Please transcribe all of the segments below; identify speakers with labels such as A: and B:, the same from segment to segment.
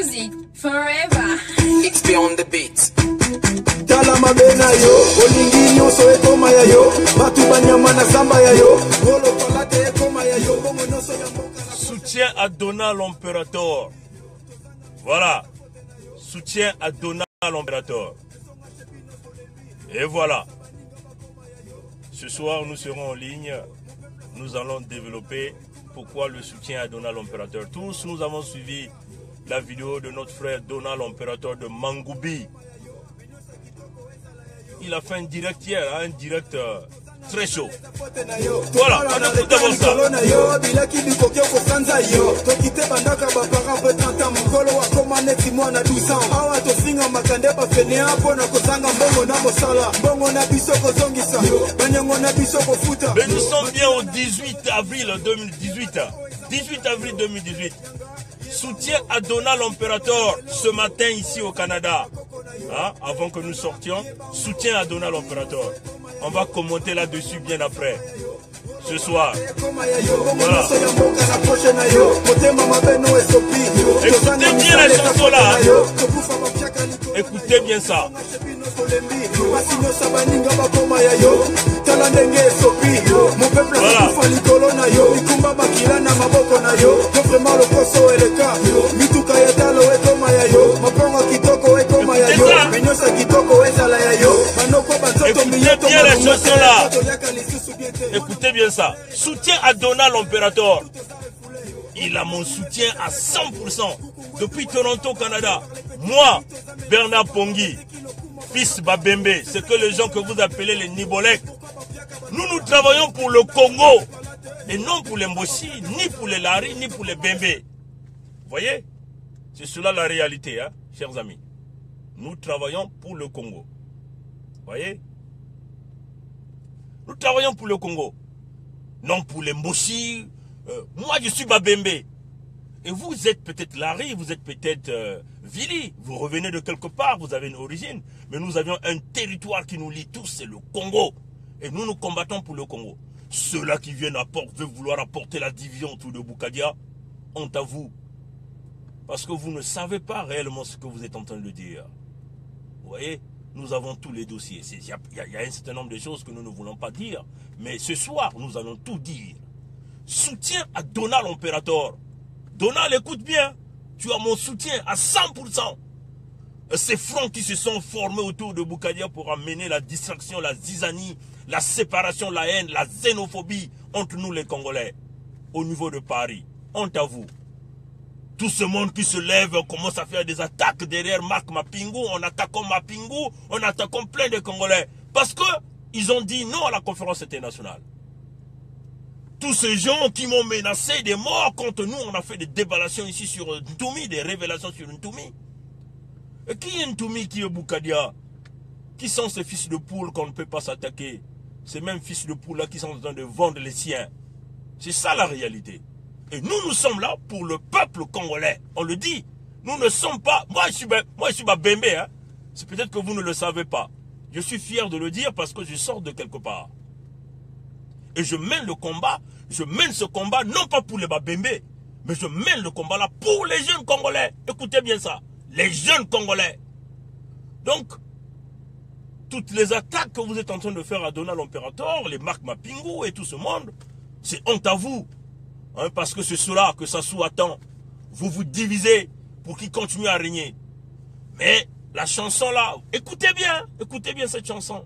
A: music forever.
B: XP on the beat.
C: Talama bena yo, olingi nyonso ekoma ya yo, batu banyama na zamba ya yo, ngolo palate ekoma ya yo, bongo nyonso ya mboka.
D: Soutien à Donald l'Impérator. Voilà. Soutien à Donald l'Impérator. Et voilà. Ce soir, nous serons en ligne. Nous allons développer pourquoi le soutien à Donald l'Impérator. Tous, nous avons suivi la vidéo de notre frère Donald l'Impérator de Mangoubi. Il a fait un direct hier, un direct très chaud. Voilà, on écoute d'abord ça. Mais nous sommes bien au 18 avril 2018. 18 avril 2018. Soutien à Donald l'Impérator ce matin ici au Canada. Hein, avant que nous sortions, soutien à Donald l'Impérator. On va commenter là-dessus bien après. Ce soir. Voilà. Écoutez bien la chanson là. Écoutez bien ça. Écoutez bien la chanson là. Écoutez bien ça. Soutien à Donald l'Impérator. Il a mon soutien à 100% depuis Toronto, Canada. Moi, Bernard Pongui, fils Babembe, c'est que les gens que vous appelez les Nibolek. Nous travaillons pour le Congo. Et non pour les Mboshi, ni pour les Lari, ni pour les Bembe. Vous voyez? C'est cela la réalité, hein, chers amis. Nous travaillons pour le Congo. Vous voyez? Nous travaillons pour le Congo. Non pour les Mboshi. Moi, je suis Babembe. Et vous êtes peut-être Lari, vous êtes peut-être Vili. Vous revenez de quelque part, vous avez une origine. Mais nous avions un territoire qui nous lie tous, c'est le Congo. Et nous combattons pour le Congo. Ceux-là qui viennent veulent vouloir apporter la division autour de Boukadia, honte à vous. Parce que vous ne savez pas réellement ce que vous êtes en train de dire. Vous voyez, nous avons tous les dossiers. Il y a un certain nombre de choses que nous ne voulons pas dire. Mais ce soir, nous allons tout dire. Soutien à Donald l'Impérator. Donald, écoute bien. Tu as mon soutien à 100%. Ces fronts qui se sont formés autour de Boukadia pour amener la distraction, la zizanie, la séparation, la haine, la xénophobie entre nous les Congolais. Au niveau de Paris. Honte à vous. Tout ce monde qui se lève commence à faire des attaques derrière Marc Mapingu. On attaque Mapingu, on attaque plein de Congolais. Parce qu'ils ont dit non à la conférence internationale. Tous ces gens qui m'ont menacé des morts contre nous, on a fait des déballations ici sur Ntoumi, des révélations sur Ntoumi. Et qui est Ntoumi, qui est Boukadia? Qui sont ces fils de poule qu'on ne peut pas s'attaquer? Ces mêmes fils de poule là qui sont en train de vendre les siens. C'est ça la réalité. Et nous sommes là pour le peuple congolais. On le dit. Nous ne sommes pas... Moi, je suis Babembe. Hein. C'est peut-être que vous ne le savez pas. Je suis fier de le dire parce que je sors de quelque part. Et je mène le combat. Je mène ce combat non pas pour les Babembe. Mais je mène le combat là pour les jeunes Congolais. Écoutez bien ça. Les jeunes Congolais. Donc, toutes les attaques que vous êtes en train de faire à Donald l'Impérator, les Marc Mapingu et tout ce monde, c'est honte à vous. Hein, parce que c'est cela que ça sous-attend. Vous vous divisez pour qu'il continue à régner. Mais la chanson là, écoutez bien cette chanson.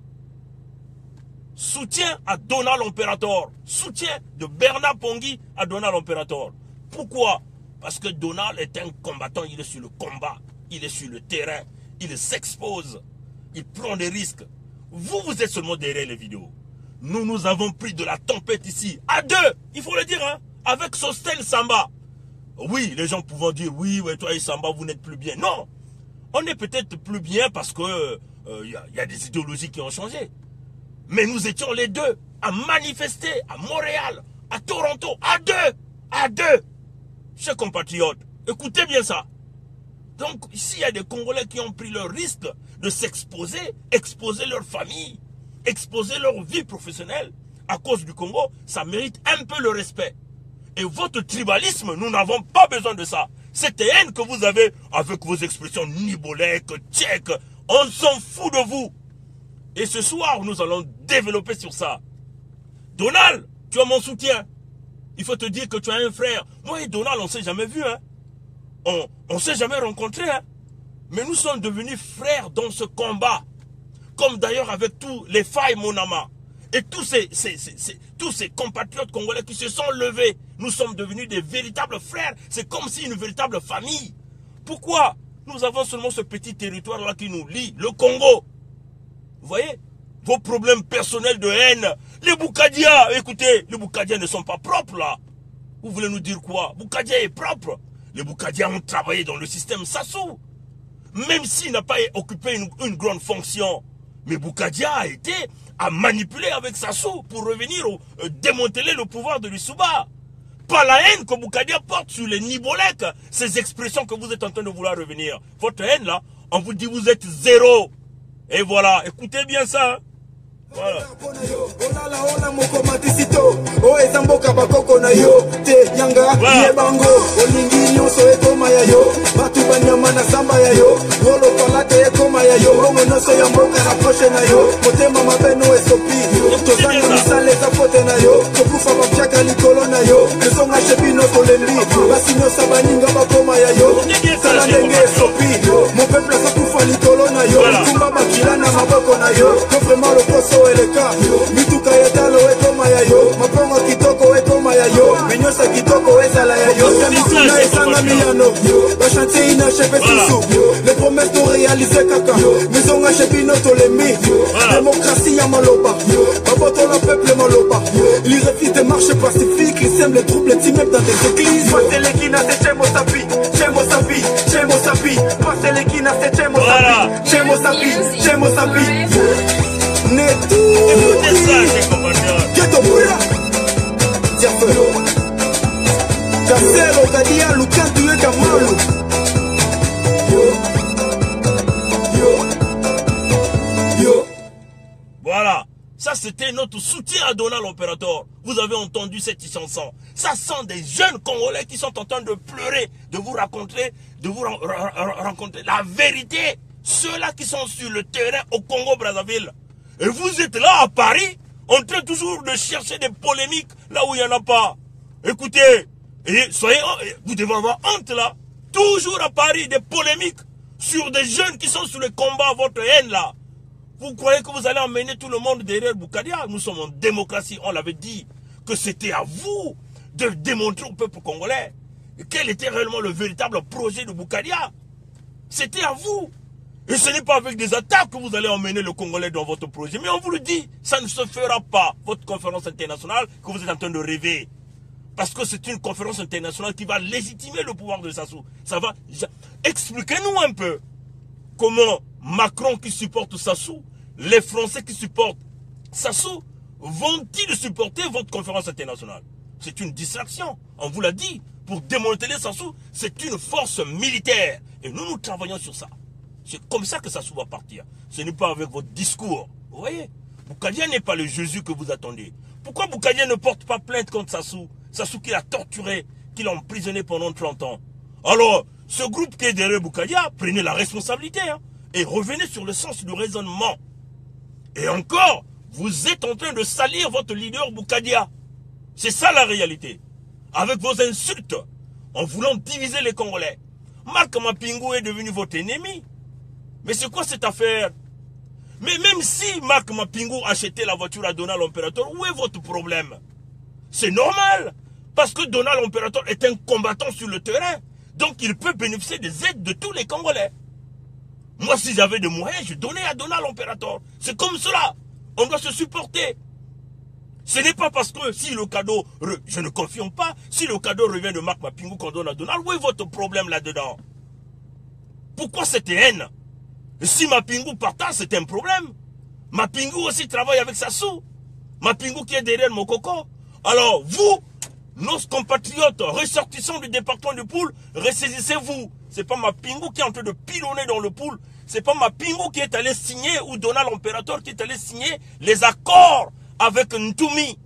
D: Soutien à Donald l'Impérator. Soutien de Bernard Pongui à Donald l'Impérator. Pourquoi? Parce que Donald est un combattant, il est sur le combat, il est sur le terrain, il s'expose, il prend des risques. Vous êtes seulement derrière les vidéos. Nous avons pris de la tempête ici, à deux, il faut le dire, hein, avec Sosthène Samba. Oui, les gens pouvant dire, oui, toi et Samba, vous n'êtes plus bien. Non, on est peut-être plus bien parce que y a des idéologies qui ont changé. Mais nous étions les deux à manifester à Montréal, à Toronto, à deux. Chers compatriotes, écoutez bien ça. Donc, ici, il y a des Congolais qui ont pris le risque de s'exposer, exposer leur famille, exposer leur vie professionnelle à cause du Congo, ça mérite un peu le respect. Et votre tribalisme, nous n'avons pas besoin de ça. Cette haine que vous avez avec vos expressions nibolèques, tchèques, on s'en fout de vous. Et ce soir, nous allons développer sur ça. Donald, tu as mon soutien. Il faut te dire que tu as un frère. Moi et Donald, on ne s'est jamais vu. Hein. On ne s'est jamais rencontrés. Hein. Mais nous sommes devenus frères dans ce combat. Comme d'ailleurs avec tous les failles Monama. Et tous ces compatriotes congolais qui se sont levés. Nous sommes devenus des véritables frères. C'est comme si une véritable famille. Pourquoi nous avons seulement ce petit territoire-là qui nous lie, le Congo? Vous voyez? Vos problèmes personnels de haine. Les Boukadia, écoutez, les Boukadia ne sont pas propres là. Vous voulez nous dire quoi? Boukadia est propre. Les Boukadia ont travaillé dans le système Sassou. Même s'il n'a pas occupé une grande fonction. Mais Boukadia a manipulé avec Sassou pour revenir démanteler le pouvoir de l'Issouba. Pas la haine que Boukadia porte sur les Nibolèques, ces expressions que vous êtes en train de vouloir revenir. Votre haine là, on vous dit vous êtes zéro. Et voilà, écoutez bien ça. Voilà.
C: Mon peuple a souffert litolo na yo, kumba makila na maboko na yo, vraiment le poso et le cas. Mituka yetalo ekoma ya yo, mapongo kitoko ekoma ya yo, minyosa kitoko ezala ya yo, temikuna esanga milano, le chantier inachevé sous, les promesses non réalisées kaka, maison achevé notre lemi, démocratie ya maloba, baboto le peuple maloba, il refuse de marcher pacifique, il sème les troubles intimes même dans des églises, passez qui n'a c'est chez Mosapi, chez Mosapi, chez Mosapi, passez qui n'a c'est chez Mosapi, chez Mosapi, chez Mosapi.
D: Écoutez ça, les compatriotes.
C: Ghetto Bouya Diafelo Kasero Kadia Lukantu Eka Malu Yo.
D: Voilà. Ça, c'était notre soutien à Donald Operator. Vous avez entendu cette chanson. Ça sont des jeunes Congolais qui sont en train de pleurer, de vous raconter la vérité. Ceux-là qui sont sur le terrain au Congo-Brazzaville. Et vous êtes là à Paris, en train toujours de chercher des polémiques là où il n'y en a pas. Écoutez, et vous devez avoir honte là. Toujours à Paris, des polémiques sur des jeunes qui sont sur le combat, votre haine là. Vous croyez que vous allez emmener tout le monde derrière Boukadia? Nous sommes en démocratie, on l'avait dit. Que c'était à vous de démontrer au peuple congolais quel était réellement le véritable projet de Boukadia. C'était à vous. Et ce n'est pas avec des attaques que vous allez emmener le Congolais dans votre projet. Mais on vous le dit, ça ne se fera pas. Votre conférence internationale que vous êtes en train de rêver. Parce que c'est une conférence internationale qui va légitimer le pouvoir de Sassou. Ça va. Expliquez-nous un peu comment Macron qui supporte Sassou, les Français qui supportent Sassou, vont-ils supporter votre conférence internationale? C'est une distraction. On vous l'a dit. Pour démanteler Sassou, c'est une force militaire. Et nous travaillons sur ça. C'est comme ça que Sassou va partir. Ce n'est pas avec votre discours. Vous voyez? Boukadia n'est pas le Jésus que vous attendez. Pourquoi Boukadia ne porte pas plainte contre Sassou? Sassou qui l'a torturé, qui l'a emprisonné pendant 30 ans. Alors, ce groupe qui est derrière Boukadia, prenez la responsabilité. Hein, et revenez sur le sens du raisonnement. Et encore, vous êtes en train de salir votre leader Boukadia. C'est ça la réalité. Avec vos insultes, en voulant diviser les Congolais. Marc Mapingu est devenu votre ennemi. Mais c'est quoi cette affaire? Mais même si Marc Mapingu achetait la voiture à Donald Operator, où est votre problème? C'est normal. Parce que Donald Operator est un combattant sur le terrain. Donc il peut bénéficier des aides de tous les Congolais. Moi, si j'avais des moyens, je donnais à Donald Operator. C'est comme cela. On doit se supporter. Ce n'est pas parce que si le cadeau, je ne confirme pas, si le cadeau revient de Marc Mapingu qu'on donne à Donald, où est votre problème là-dedans? Pourquoi cette haine? Si Mapingu partage, c'est un problème. Mapingu aussi travaille avec Sassou. Mapingu qui est derrière Mokoko. Alors, vous, nos compatriotes ressortissants du département du Poul, ressaisissez-vous. C'est pas Mapingu qui est en train de pilonner dans le Poul. C'est pas Mapingu qui est allé signer, ou Donald Operator qui est allé signer les accords avec Ntumi.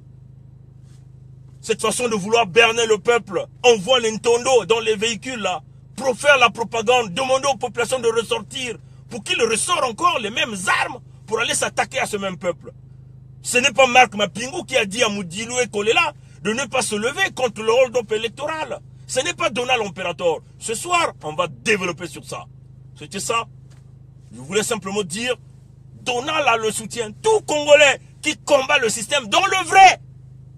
D: Cette façon de vouloir berner le peuple. On voit les Ntondo dans les véhicules là. pour faire la propagande, demander aux populations de ressortir, pour qu'ils ressortent encore les mêmes armes pour aller s'attaquer à ce même peuple. Ce n'est pas Marc Mapingu qui a dit à Moudilou et Kolela de ne pas se lever contre le hold-up électoral. Ce n'est pas Donald Imperator. Ce soir, on va développer sur ça. C'était ça. Je voulais simplement dire, Donald a le soutien. Tout Congolais qui combat le système dans le vrai.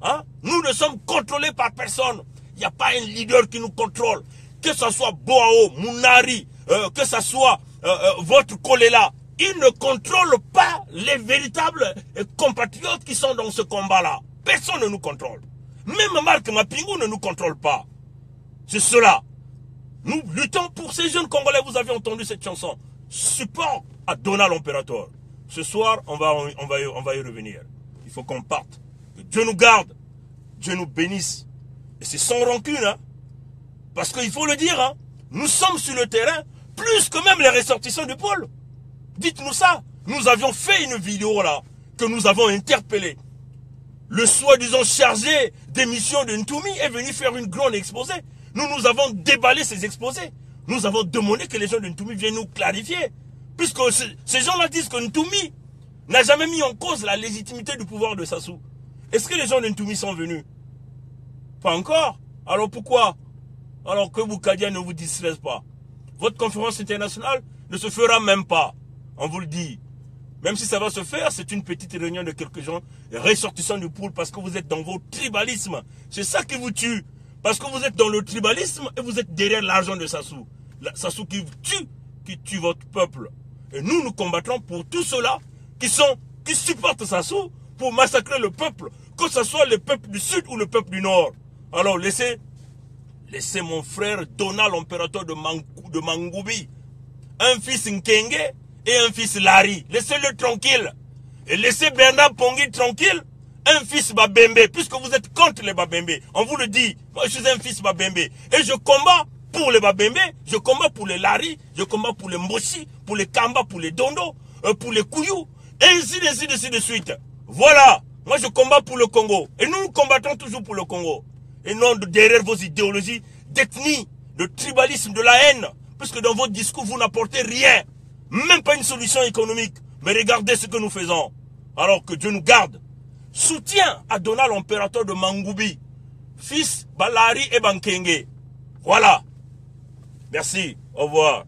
D: Hein? Nous ne sommes contrôlés par personne. Il n'y a pas un leader qui nous contrôle. Que ce soit Boao, Mounari, que ce soit votre Kolela. Ils ne contrôlent pas les véritables compatriotes qui sont dans ce combat-là. Personne ne nous contrôle. Même Marc Mapingu ne nous contrôle pas. C'est cela. Nous luttons pour ces jeunes Congolais. Vous avez entendu cette chanson. Support à Donald Imperator. Ce soir, on va y revenir. Il faut qu'on parte. Que Dieu nous garde. Dieu nous bénisse. Et c'est sans rancune. Hein? Parce qu'il faut le dire. Hein? Nous sommes sur le terrain plus que même les ressortissants du pôle. Dites-nous ça. Nous avions fait une vidéo là, que nous avons interpellé. Le soi-disant chargé des missions de Ntoumi est venu faire une grande exposé. Nous avons déballé ces exposés. Nous avons demandé que les gens de Ntoumi viennent nous clarifier. Puisque ces gens-là disent que Ntoumi n'a jamais mis en cause la légitimité du pouvoir de Sassou. Est-ce que les gens de Ntoumi sont venus? Pas encore. Alors pourquoi? Alors que Boukadia ne vous distresse pas. Votre conférence internationale ne se fera même pas. On vous le dit. Même si ça va se faire, c'est une petite réunion de quelques gens ressortissants du pôle parce que vous êtes dans vos tribalismes. C'est ça qui vous tue. Parce que vous êtes dans le tribalisme et vous êtes derrière l'argent de Sassou. Sassou qui tue votre peuple. Et nous, nous combattrons pour tous ceux-là qui supportent Sassou pour massacrer le peuple, que ce soit le peuple du Sud ou le peuple du Nord. Alors laissez mon frère Donald Imperator de Mangoubi, un fils Nkenge et un fils Larry. Laissez-le tranquille. Et laissez Bernard Pongi tranquille, un fils Babembe, puisque vous êtes contre les Babembe. On vous le dit, moi je suis un fils Babembe. Et je combats pour les Babembe, je combats pour les Larry, je combats pour les Mboshi, pour les Kamba, pour les Dondo, pour les Kouyou, et ainsi de suite. Voilà, moi je combats pour le Congo. Et nous combattons toujours pour le Congo. Et non derrière vos idéologies d'ethnie, de tribalisme, de la haine. Puisque dans votre discours, vous n'apportez rien. Même pas une solution économique. Mais regardez ce que nous faisons. Alors que Dieu nous garde. Soutien à Donald Imperator de Mangoubi. Fils Balari et Bankenge. Voilà. Merci. Au revoir.